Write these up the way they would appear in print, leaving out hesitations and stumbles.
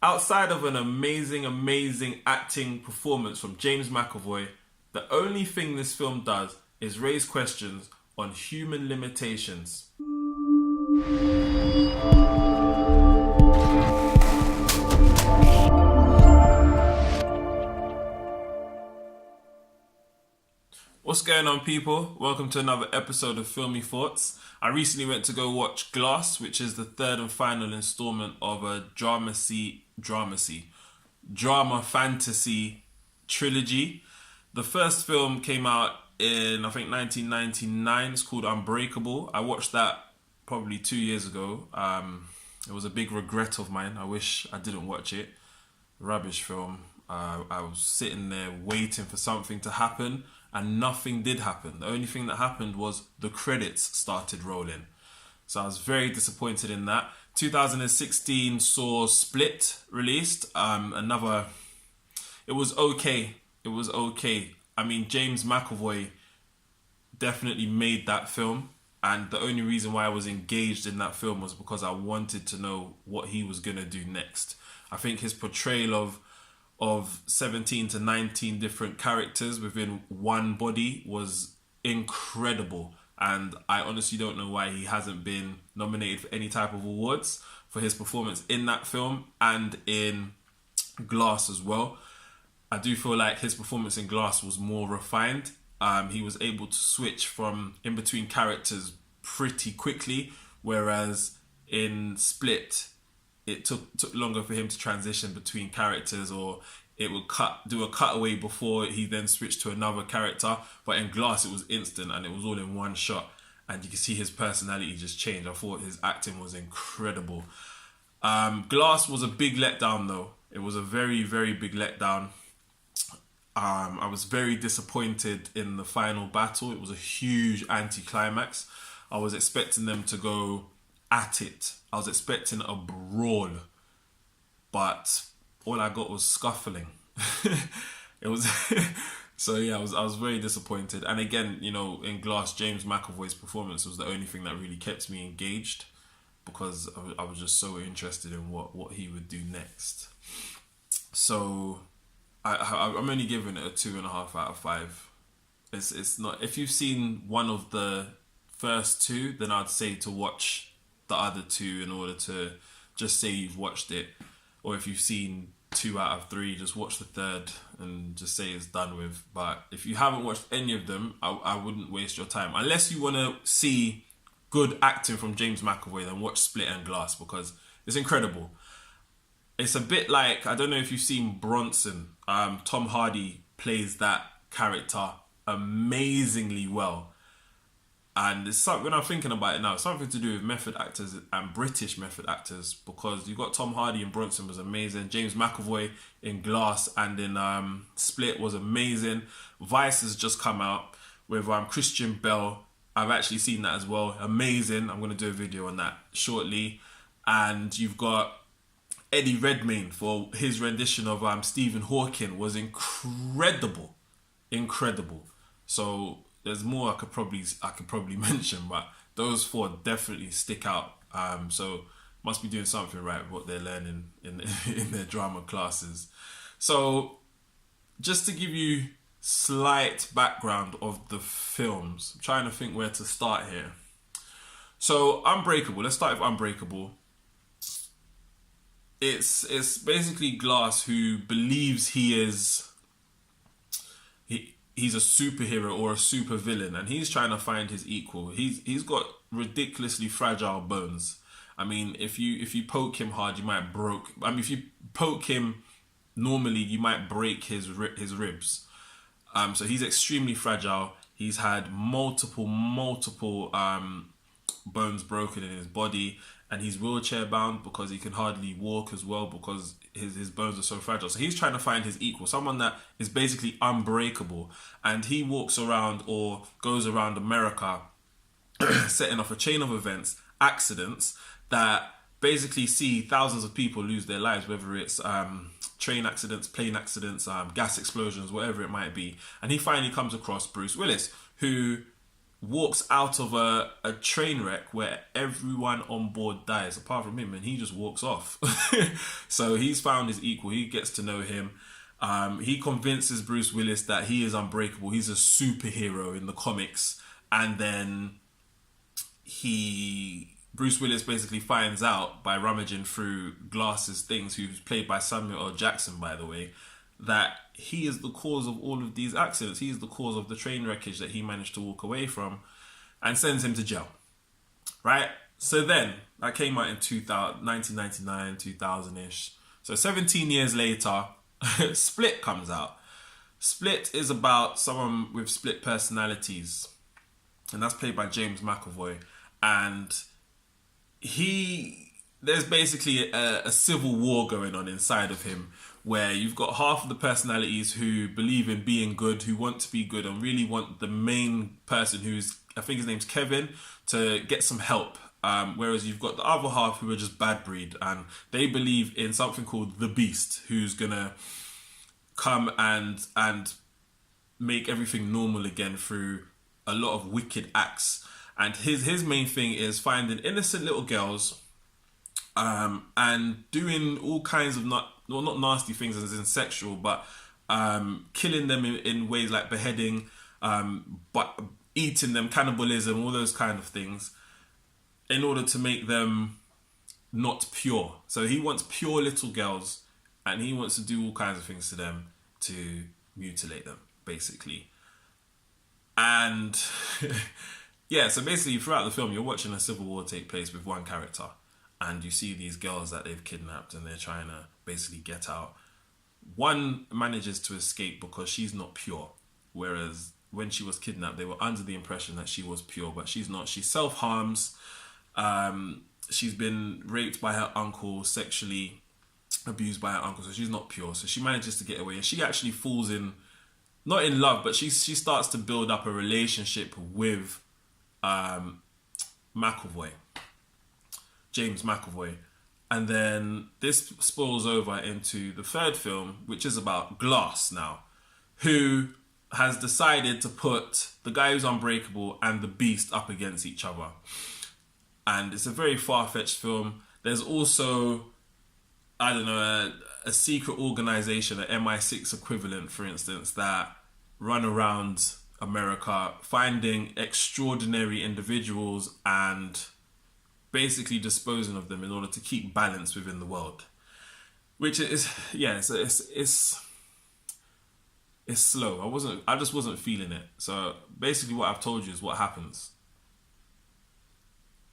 Outside of an amazing acting performance from James McAvoy, the only thing this film does is raise questions on human limitations. What's going on, people? Welcome to another episode of Filmy Thoughts. I recently went to go watch Glass, which is the third and final installment of a drama fantasy trilogy. The first film came out in, I think, 1999. It's called Unbreakable. I watched that probably 2 years ago. It was a big regret of mine. I wish I didn't watch it. Rubbish film. I was sitting there waiting for something to happen, and nothing did happen. The only thing that happened was the credits started rolling. So I was very disappointed in that. 2016 saw Split released. It was okay. It was okay. I mean, James McAvoy definitely made that film. And the only reason why I was engaged in that film was because I wanted to know what he was going to do next. I think his portrayal of 17 to 19 different characters within one body was incredible. And I honestly don't know why he hasn't been nominated for any type of awards for his performance in that film and in Glass as well. I do feel like his performance in Glass was more refined. He was able to switch from in between characters pretty quickly, whereas in Split, it took longer for him to transition between characters, or it would do a cutaway before he then switched to another character. But in Glass, it was instant and it was all in one shot, and you can see his personality just change. I thought his acting was incredible. Glass was a big letdown though. It was a very, very big letdown. I was very disappointed in the final battle. It was a huge anticlimax. I was expecting them to go at it. I was expecting a brawl, but all I got was scuffling. It was so yeah. I was very disappointed. And again, you know, in Glass, James McAvoy's performance was the only thing that really kept me engaged, because I was just so interested in what he would do next. So I'm only giving it a 2.5 out of 5. It's not. If you've seen one of the first two, then I'd say to watch the other two in order to just say you've watched it. Or if you've seen 2 out of 3, just watch the third and just say it's done with. But if you haven't watched any of them, I wouldn't waste your time. Unless you want to see good acting from James McAvoy, then watch Split and Glass, because it's incredible. It's a bit like, I don't know if you've seen Bronson. Tom Hardy plays that character amazingly well. And it's something, when I'm thinking about it now, it's something to do with method actors and British method actors, because you got Tom Hardy in Bronson was amazing. James McAvoy in Glass and in Split was amazing. Vice has just come out with Christian Bale. I've actually seen that as well. Amazing. I'm going to do a video on that shortly. And you've got Eddie Redmayne for his rendition of Stephen Hawking was incredible. So there's more I could probably mention, but those 4 definitely stick out. So must be doing something right with what they're learning in their drama classes. So just to give you slight background of the films, I'm trying to think where to start here. So Unbreakable. Let's start with Unbreakable. It's basically Glass who believes he's a superhero or a super villain, and he's trying to find his equal. He's got ridiculously fragile bones. I mean, if you poke him hard, you might if you poke him normally, you might break his ribs. So he's extremely fragile. He's had multiple bones broken in his body, and he's wheelchair bound because he can hardly walk as well, because his bones are so fragile. So he's trying to find his equal, someone that is basically unbreakable. And he walks around or goes around America setting off a chain of events, accidents that basically see thousands of people lose their lives, whether it's train accidents, plane accidents, gas explosions, whatever it might be. And he finally comes across Bruce Willis, who walks out of a train wreck where everyone on board dies apart from him, and he just walks off. So he's found his equal. He gets to know him. He convinces Bruce Willis that he is unbreakable. He's a superhero in the comics. And then Bruce Willis basically finds out by rummaging through Glass's things, who's played by Samuel L. Jackson, by the way, that he is the cause of all of these accidents. He is the cause of the train wreckage that he managed to walk away from, and sends him to jail. Right? So then, that came out in 1999, 2000-ish. So 17 years later, Split comes out. Split is about someone with split personalities, and that's played by James McAvoy. And there's basically a civil war going on inside of him, where you've got half of the personalities who believe in being good, who want to be good, and really want the main person, who's, I think his name's Kevin, to get some help. Whereas you've got the other half who are just bad breed, and they believe in something called the Beast, who's gonna come and make everything normal again through a lot of wicked acts. And his main thing is finding innocent little girls, and doing all kinds of not nasty things as in sexual, but killing them in ways like beheading, but eating them, cannibalism, all those kind of things, in order to make them not pure. So he wants pure little girls, and he wants to do all kinds of things to them to mutilate them, basically. And yeah, so basically throughout the film, you're watching a civil war take place with one character, and you see these girls that they've kidnapped, and they're trying to basically get out. One manages to escape because she's not pure, whereas when she was kidnapped, they were under the impression that she was pure, but she's not. She self-harms. She's been raped by her uncle, sexually abused by her uncle, so she's not pure. So she manages to get away, and she actually falls in, not in love, but she starts to build up a relationship with McAvoy, James McAvoy. And then this spills over into the third film, which is about Glass now, who has decided to put the guy who's unbreakable and the Beast up against each other. And it's a very far-fetched film. There's also, I don't know, a secret organization, an MI6 equivalent, for instance, that run around America finding extraordinary individuals and basically disposing of them in order to keep balance within the world. Which is, yeah, it's slow. I just wasn't feeling it. So basically what I've told you is what happens.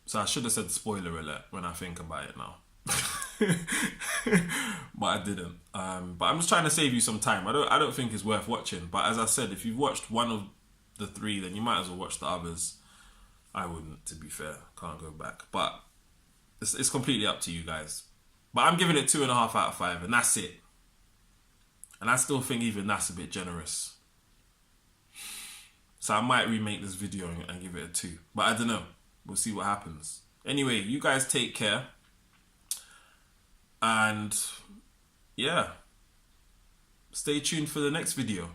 So I should have said spoiler alert when I think about it now. But I didn't. But I'm just trying to save you some time. I don't think it's worth watching. But as I said, if you've watched one of the three, then you might as well watch the others. I wouldn't, to be fair. Can't go back. But it's completely up to you guys. But I'm giving it 2.5 out of 5, and that's it. And I still think even that's a bit generous. So I might remake this video and give it a 2. But I don't know. We'll see what happens. Anyway, you guys take care. And yeah, stay tuned for the next video.